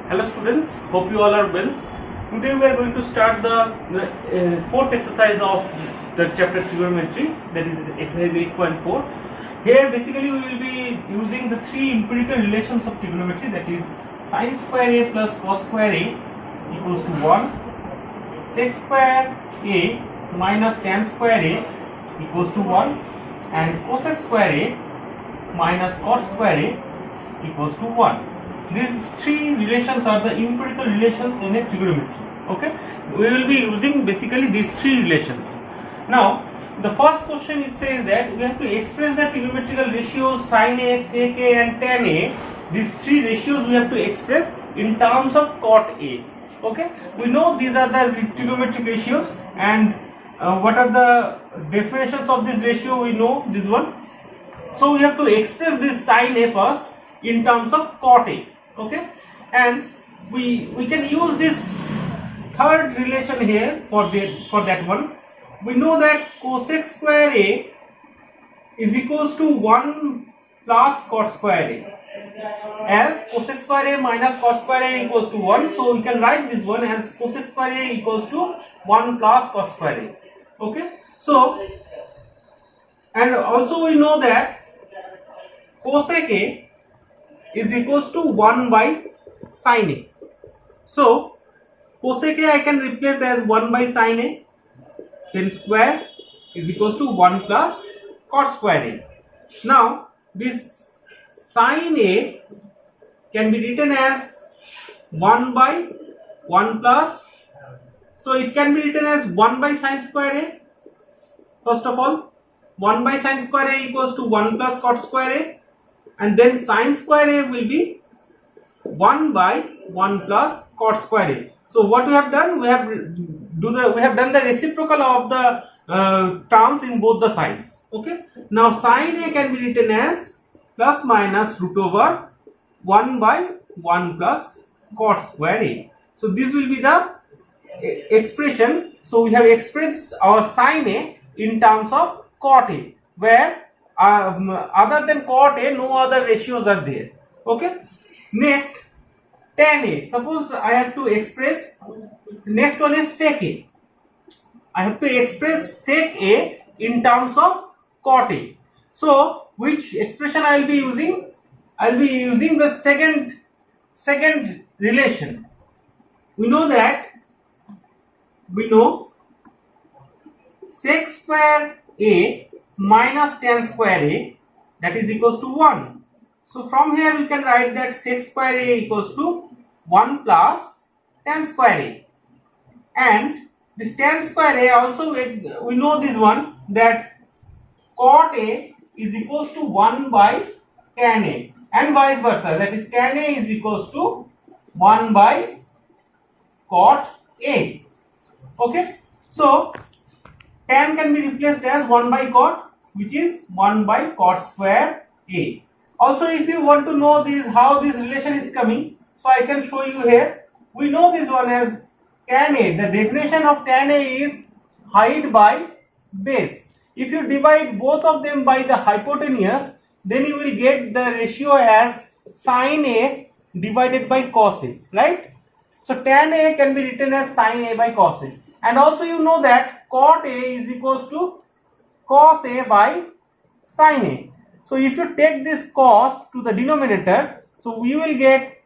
Hello students, hope you all are well. Today we are going to start the fourth exercise of the chapter trigonometry, that is exercise 8.4. Here basically we will be using the three empirical relations of trigonometry, that is sin square a plus cos square a equals to 1, sec square a minus tan square a equals to 1, and cosec square a minus cot square a equals to 1. These three relations are the empirical relations in a trigonometry. Okay, we will be using basically these three relations. Now the first question, it says that we have to express the trigonometrical ratios sin a, sec a and tan a. These three ratios we have to express in terms of cot a. Okay, we know these are the trigonometric ratios, and what are the definitions of this ratio? We know this one. So we have to express this sin a first in terms of cot a. Okay, and we can use this third relation here for that one. We know that cosec square a is equals to 1 plus cot square a, as cosec square a minus cot square a equals to 1. So we can write this one as cosec square a equals to 1 plus cot square a. Okay, so and also we know that cosec a is equals to 1 by sin a. So cosec a I can replace as 1 by sin a, then square is equals to 1 plus cot square a. Now this sin a can be written as 1 by 1 plus, so it can be written as 1 by sin square a. First of all, 1 by sin square a equals to 1 plus cot square a, and then sin square a will be 1 by 1 plus cot square a. So what we have done, we have done the reciprocal of the terms in both the sides. Okay, now sin a can be written as plus minus root over 1 by 1 plus cot square a. So this will be the expression. So we have expressed our sin a in terms of cot a, where other than cot a no other ratios are there. Okay, next tan a. Suppose I have to express, next one is sec a. I have to express sec a in terms of cot a. So which expression I will be using? I will be using the second relation. We know sec square a minus tan square a, that is equals to 1. So from here we can write that sec square a equals to 1 plus tan square a, and this tan square a also we know this one, that cot a is equals to 1 by tan a, and vice versa, that is tan a is equals to 1 by cot a. Okay, so tan can be replaced as 1 by cot, which is 1 by cot square a. Also, if you want to know this how this relation is coming, so I can show you here. We know this one as tan a. The definition of tan a is height by base. If you divide both of them by the hypotenuse, then you will get the ratio as sin a divided by cos a, right? So tan a can be written as sin a by cos a. And also you know that cot a is equals to cos a by sin a. So if you take this cos to the denominator, so we will get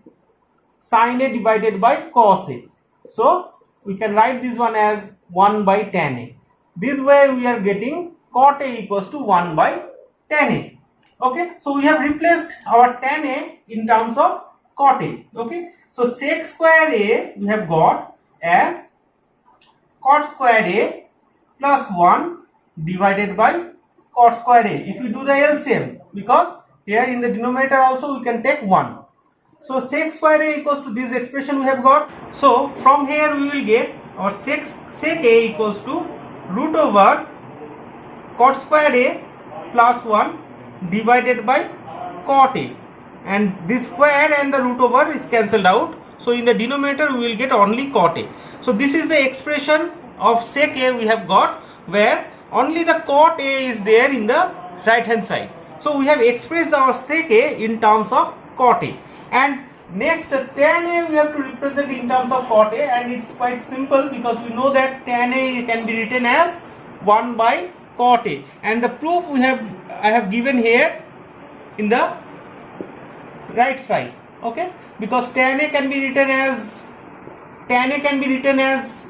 sin a divided by cos a. So we can write this one as 1 by tan a. This way we are getting cot a equals to 1 by tan a. Okay, so we have replaced our tan a in terms of cot a. Okay, so sec square a we have got as cot square a plus 1 divided by cot square a. If you do the LCM, because here in the denominator also we can take 1. So sec square a equals to this expression we have got. So from here we will get our sec a equals to root over cot square a plus 1 divided by cot a, and this square and the root over is cancelled out. So in the denominator we will get only cot a. So this is the expression of sec a we have got, where only the cot a is there in the right hand side. So we have expressed our sec a in terms of cot a, and Next, tan A we have to represent in terms of cot A, and it's quite simple because we know that tan A can be written as 1 by cot A, and the proof I have given here in the right side. Okay, because tan A can be written as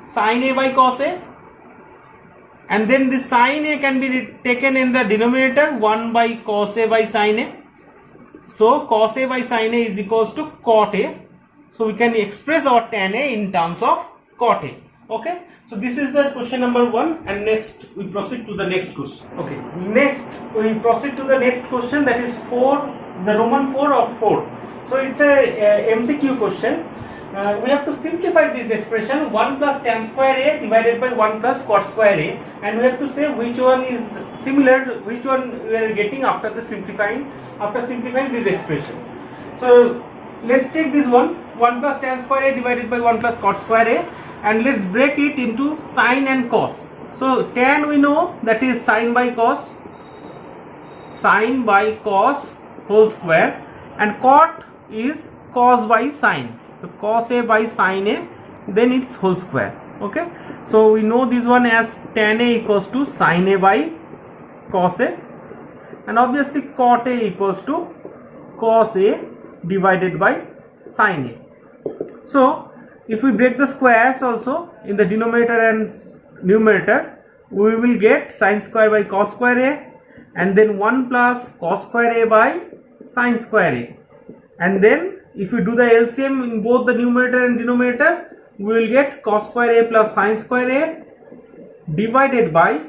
sin A by cos A, and then the sin A can be taken in the denominator 1 by cos A by sin A. So cos A by sin A is equals to cot A. So we can express our tan A in terms of cot A. Okay. So this is the question number 1, and next we proceed to the next question. Okay. Next we proceed to the next question, that is 4, the Roman 4 of 4. So it's a MCQ question. We have to simplify this expression 1 plus tan square A divided by 1 plus cot square A, and we have to say which one is similar, which one we are getting after simplifying this expression. So let's take this 1 plus tan square A divided by 1 plus cot square A, and let's break it into sin and cos. So tan we know, that is sin by cos whole square, and cot is cos by sin. So cos A by sin A, then it's whole square. Okay, so we know this one as tan A equals to sin A by cos A, and obviously cot A equals to cos A divided by sin A. So if we break the squares also in the denominator and numerator, we will get sin square by cos square A, and then 1 plus cos square A by sin square A, and then if we do the LCM in both the numerator and denominator, we will get cos square A plus sin square A divided by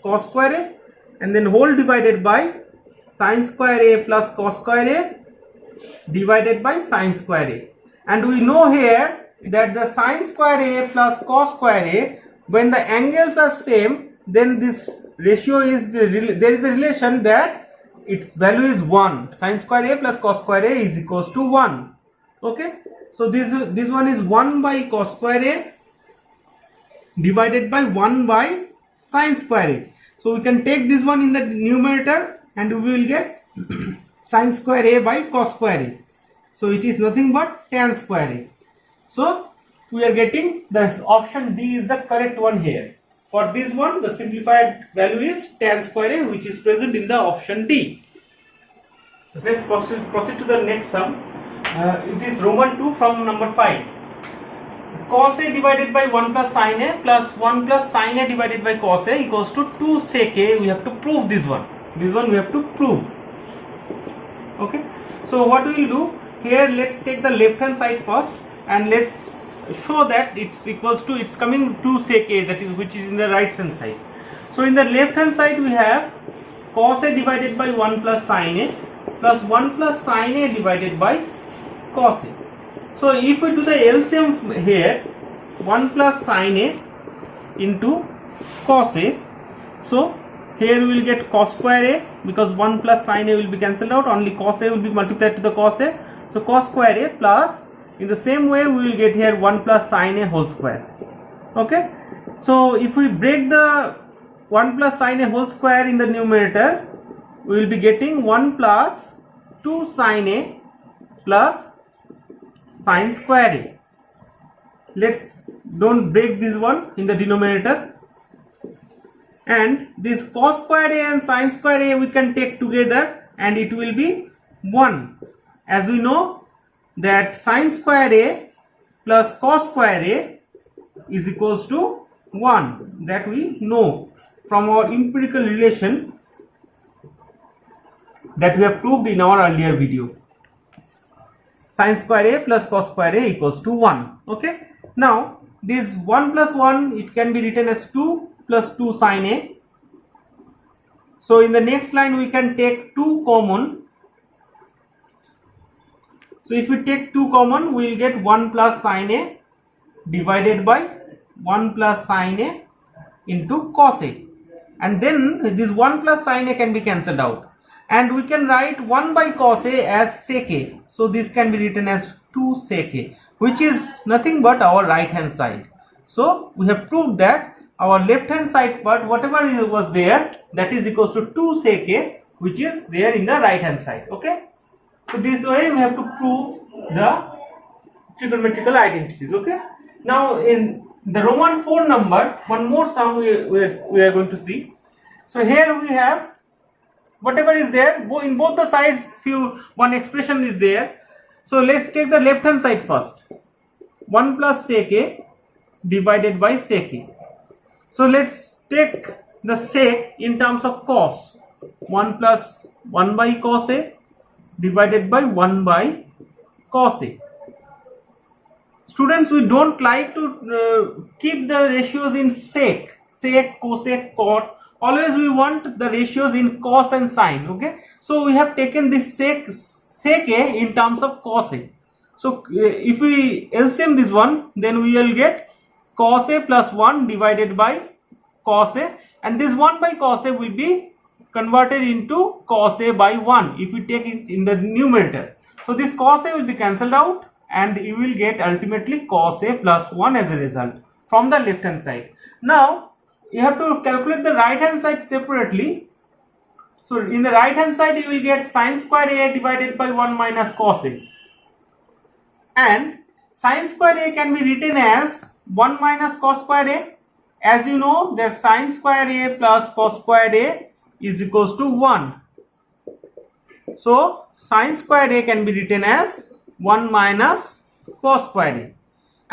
cos square A, and then whole divided by sin square A plus cos square A divided by sin square A. And we know here that the sin square A plus cos square A, when the angles are same, then this ratio is there is a relation that its value is 1. Sin square A plus cos square A is equals to 1. Okay, so this one is 1 by cos square A divided by 1 by sin square A. So we can take this one in the numerator, and we will get sin square A by cos square A. So it is nothing but tan square A. So we are getting the option D is the correct one here. For this one, the simplified value is tan square A, which is present in the option D. Let's proceed to the next sum. It is Roman 2 from number 5. Cos A divided by 1 plus sin A plus 1 plus sin A divided by cos A equals to 2 sec A. We have to prove this one. This one we have to prove. Okay. So what we will do here, let's take the left hand side first, and let's show that it's equals to, it's coming 2 sec A, that is which is in the right hand side. So in the left hand side we have cos A divided by 1 plus sin A plus 1 plus sin A divided by cos A. So if we do the LCM here, 1 plus sin A into cos A, so here we will get cos square A, because 1 plus sin A will be cancelled out, only cos A will be multiplied to the cos A. So cos square A plus, in the same way we will get here 1 plus sin A whole square. Okay, so if we break the 1 plus sin A whole square in the numerator, we will be getting 1 plus 2 sin A plus sin square A. Let's don't break this one in the denominator, and this cos square A and sin square A we can take together, and it will be 1. As we know that sin square A plus cos square A is equals to 1, that we know from our empirical relation that we have proved in our earlier video. Sin square A plus cos square A equals to 1. Okay, now this 1 plus 1, it can be written as 2 plus 2 sin A. So in the next line we can take 2 common. So if we take 2 common, we will get 1 plus sin A divided by 1 plus sin A into cos A, and then this 1 plus sin A can be cancelled out, and we can write 1 by cos A as sec A. So this can be written as 2 sec A, which is nothing but our right hand side. So we have proved that our left hand side part, whatever was there, that is equals to 2 sec A, which is there in the right hand side. Okay, So this way we have to prove the trigonometrical identities. Okay. Now in the Roman 4 number, one more sum we are going to see. So here we have whatever is there in both the sides. One expression is there. So let's take the left hand side first. 1 plus sec a divided by sec a. So let's take the sec in terms of cos. 1 plus 1 by cos a divided by 1 by cos a. Students, we don't like to keep the ratios in sec, cosec, cot. Always we want the ratios in cos and sine. Okay. So we have taken this sec a in terms of cos a. So if we LCM this one, then we will get cos a plus 1 divided by cos a, and this 1 by cos a will be converted into cos a by 1 if we take it in the numerator. So this cos a will be cancelled out, and you will get ultimately cos a plus 1 as a result from the left hand side. Now you have to calculate the right hand side separately. So in the right hand side you will get sine square a divided by 1 minus cos a, and sine square a can be written as 1 minus cos square a. As you know that sine square a plus cos square a is equals to 1. So sine square a can be written as 1 minus cos square a,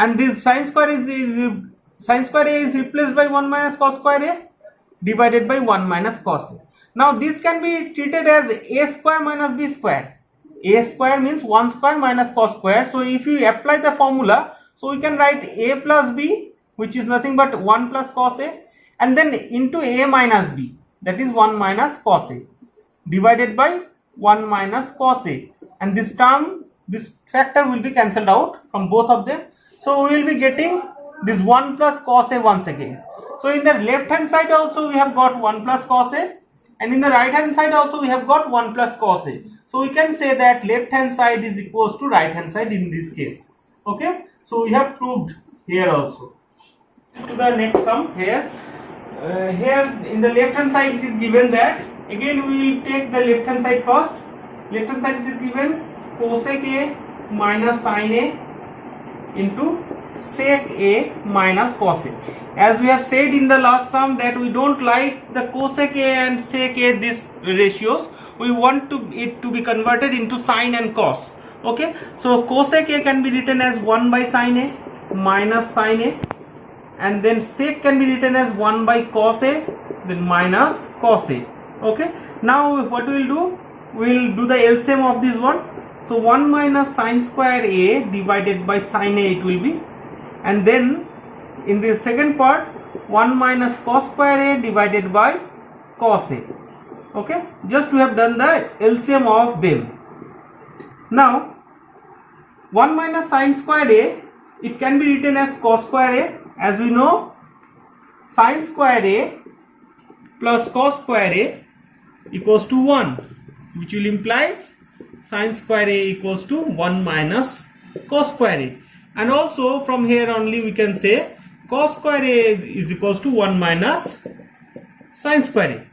and this sine square a is replaced by 1 minus cos square a divided by 1 minus cos a. Now this can be treated as a square minus b square. A square means 1 square minus cos square. So if you apply the formula, so we can write a plus b, which is nothing but 1 plus cos a, and then into a minus b, that is 1 minus cos a, divided by 1 minus cos a, and this term, this factor will be cancelled out from both of them. So we will be getting this 1 plus cos a once again. So in the left hand side also we have got 1 plus cos a, and in the right hand side also we have got 1 plus cos a. So we can say that left hand side is equals to right hand side in this case. Okay. So we have proved here also. To the next sum here. Here in the left hand side it is given that, again we will take the left hand side first. Left hand side it is given cosec a minus sine a into sec a minus cos a. As we have said in the last sum that we don't like the cosec a and sec a, these ratios. We want it to be converted into sine and cos. Okay. So cosec a can be written as 1 by sine a minus sine a, and then sec can be written as 1 by cos a then minus cos a. Okay. Now what we will do? We will do the LCM of this one. So 1 minus sine square a divided by sine a it will be, and then in the second part 1 minus cos square a divided by cos a. Okay. Just we have done the LCM of them. Now 1 minus sine square a, it can be written as cos square a. As we know, sine square a plus cos square a equals to 1, which will implies sine square a equals to 1 minus cos square a, and also from here only we can say cos square a is equals to 1 minus sine square a.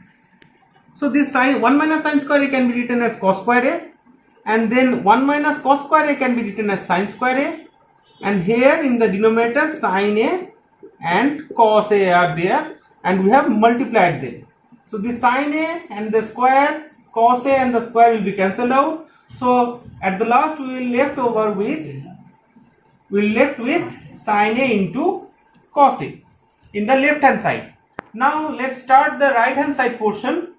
So this 1 minus sine square a can be written as cos square a, and then 1 minus cos square a can be written as sine square a, and here in the denominator sine a and cos a are there, and we have multiplied them. So the sine a and the square, cos a and the square will be cancelled out. So at the last we will left with sine a into cos a in the left hand side. Now let's start the right hand side portion.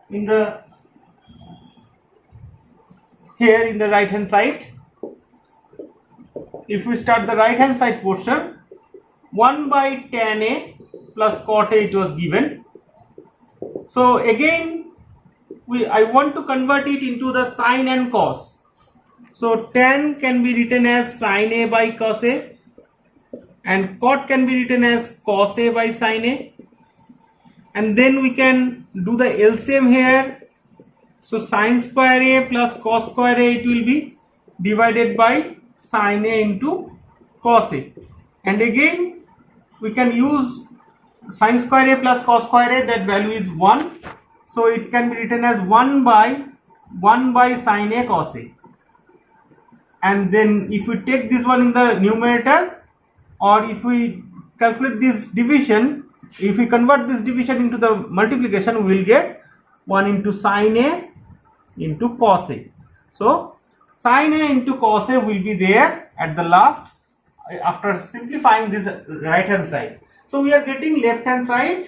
Here in the right hand side, if we start the right hand side portion, 1 by tan a plus cot a it was given. So again I want to convert it into the sine and cos. So tan can be written as sine a by cos a, and cot can be written as cos a by sine a, and then we can do the LCM here. So sine square a plus cos square a it will be divided by sine a into cos a, and again we can use sine square a plus cos square a, that value is 1, so it can be written as 1 by sine a cos a. and then if we take this one in the numerator, or if we calculate this division, if we convert this division into the multiplication, we will get 1 into sin A into cos A. So sin A into cos A will be there at the last after simplifying this right hand side. So we are getting left hand side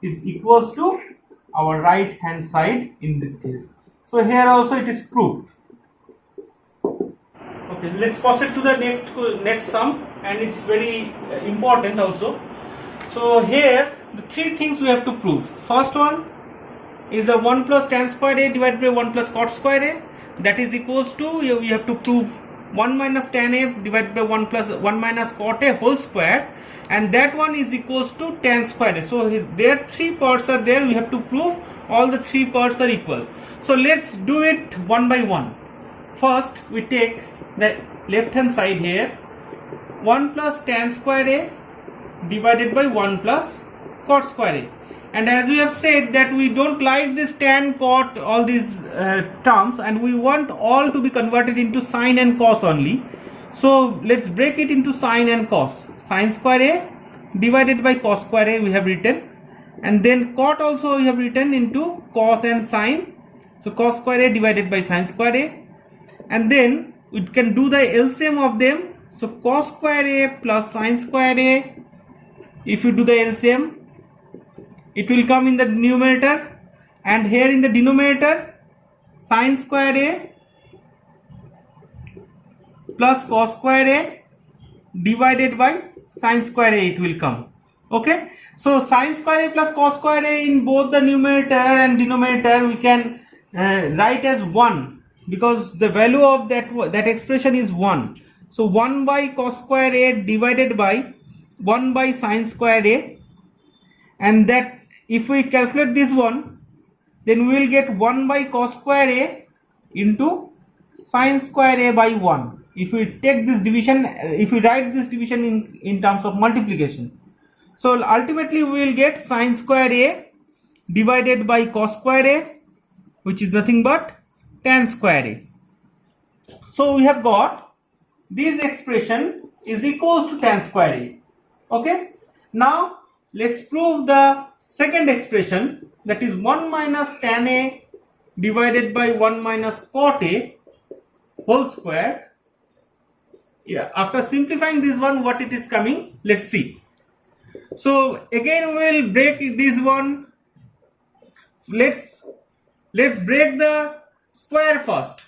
is equals to our right hand side in this case. So here also it is proved. Okay, let's proceed to the next sum, and it's very important also. So here the three things we have to prove. First one is the 1 plus tan square A divided by 1 plus cot square A, that is equals to, we have to prove 1 minus tan A divided by 1 minus cot A whole square, and that one is equals to tan square A. So there three parts are there, we have to prove all the three parts are equal. So let's do it one by one. First we take the left hand side here, 1 plus tan square A divided by 1 plus cot square A. And as we have said that we don't like this tan, cot, all these terms, and we want all to be converted into sine and cos only. So let's break it into sine and cos. Sine square A divided by cos square A we have written, and then cot also we have written into cos and sine. So cos square A divided by sine square A, and then we can do the LCM of them. So cos square A plus sine square A, if you do the LCM, it will come in the numerator, and here in the denominator sine square A plus cos square A divided by sine square A it will come. Okay, so sine square A plus cos square A in both the numerator and denominator we can write as 1, because the value of that expression is 1. So 1 by cos square A divided by 1 by sine square A, and that if we calculate this one, then we will get 1 by cos square A into sine square A by 1. If we take this division, if we write this division in terms of multiplication, so ultimately we will get sine square A divided by cos square A, which is nothing but tan square A. So we have got this expression is equals to tan square A. Okay, now let's prove the second expression, that is 1 minus tan A divided by 1 minus cot A whole square. Yeah, after simplifying this one, what it is coming, let's see. So again we will break this one. Let's break the square first.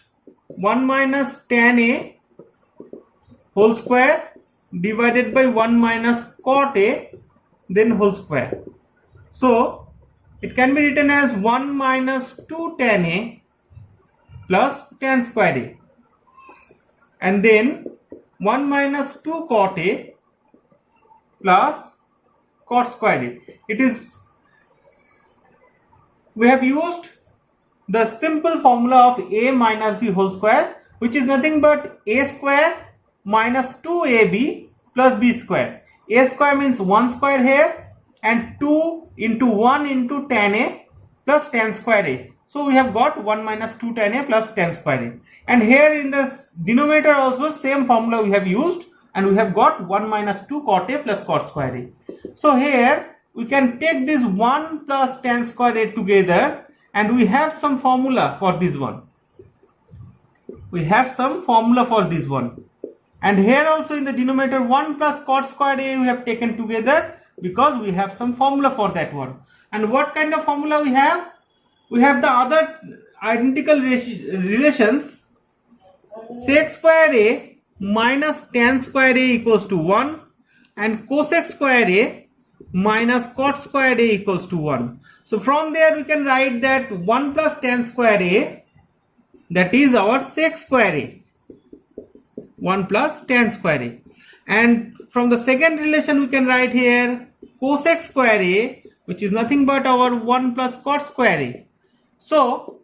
1 minus tan A whole square divided by 1 minus cot A then whole square. So it can be written as 1 minus 2 tan A plus tan square A, and then 1 minus 2 cot A plus cot square A. It is, we have used the simple formula of A minus B whole square, which is nothing but A square minus 2AB plus B square. A square means 1 square here, and 2 into 1 into tan A plus tan square A. So we have got 1 minus 2 tan A plus tan square A. And here in the denominator also same formula we have used, and we have got 1 minus 2 cot A plus cot square A. So here we can take this 1 plus tan square A together, and we have some formula for this one. We have some formula for this one. And here also in the denominator 1 plus cot square A we have taken together, because we have some formula for that one. And what kind of formula we have? We have the other identical relations. Sec square A minus tan square A equals to 1, and cosec square A minus cot square A equals to 1. So from there we can write that 1 plus tan square A, that is our sec square A, 1 plus tan square A. And from the second relation we can write here cosec square A, which is nothing but our 1 plus cot square A. So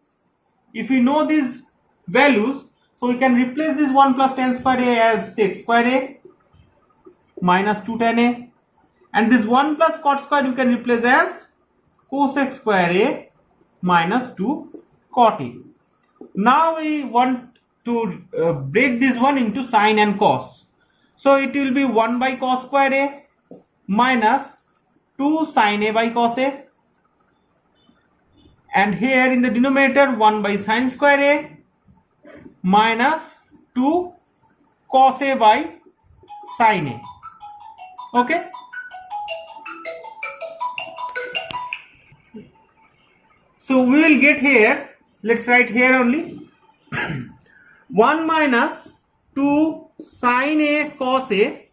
if we know these values, so we can replace this 1 plus tan square A as sec square A minus 2 tan A, and this 1 plus cot square we can replace as cosec square A minus 2 cot A. Now we want to break this one into sine and cos. So it will be 1 by cos square a minus 2 sine a by cos a, and here in the denominator 1 by sine square a minus 2 cos a by sine a. Okay. So we will get here, let's write here only 1 minus 2 sine a cos a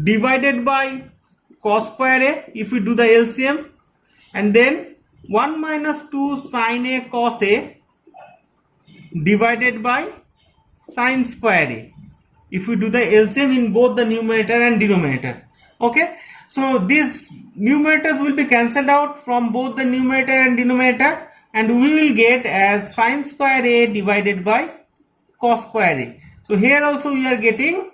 divided by cos square a if we do the LCM, and then 1 minus 2 sine a cos a divided by sine square a if we do the LCM in both the numerator and denominator. Okay, so these numerators will be cancelled out from both the numerator and denominator, and we will get as sine square a divided by cos square a. So here also we are getting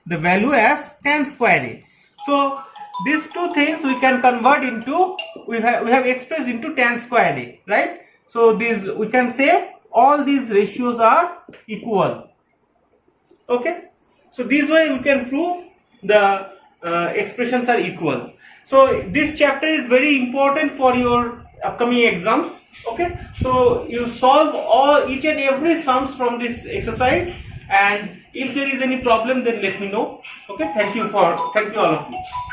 the value as tan square a. So these two things we can convert into, we have expressed into tan square a, right? So these, we can say all these ratios are equal. Okay, so this way we can prove the expressions are equal. So this chapter is very important for your upcoming exams. Okay, so you solve each and every sums from this exercise, and if there is any problem then let me know. Okay, thank you all of you.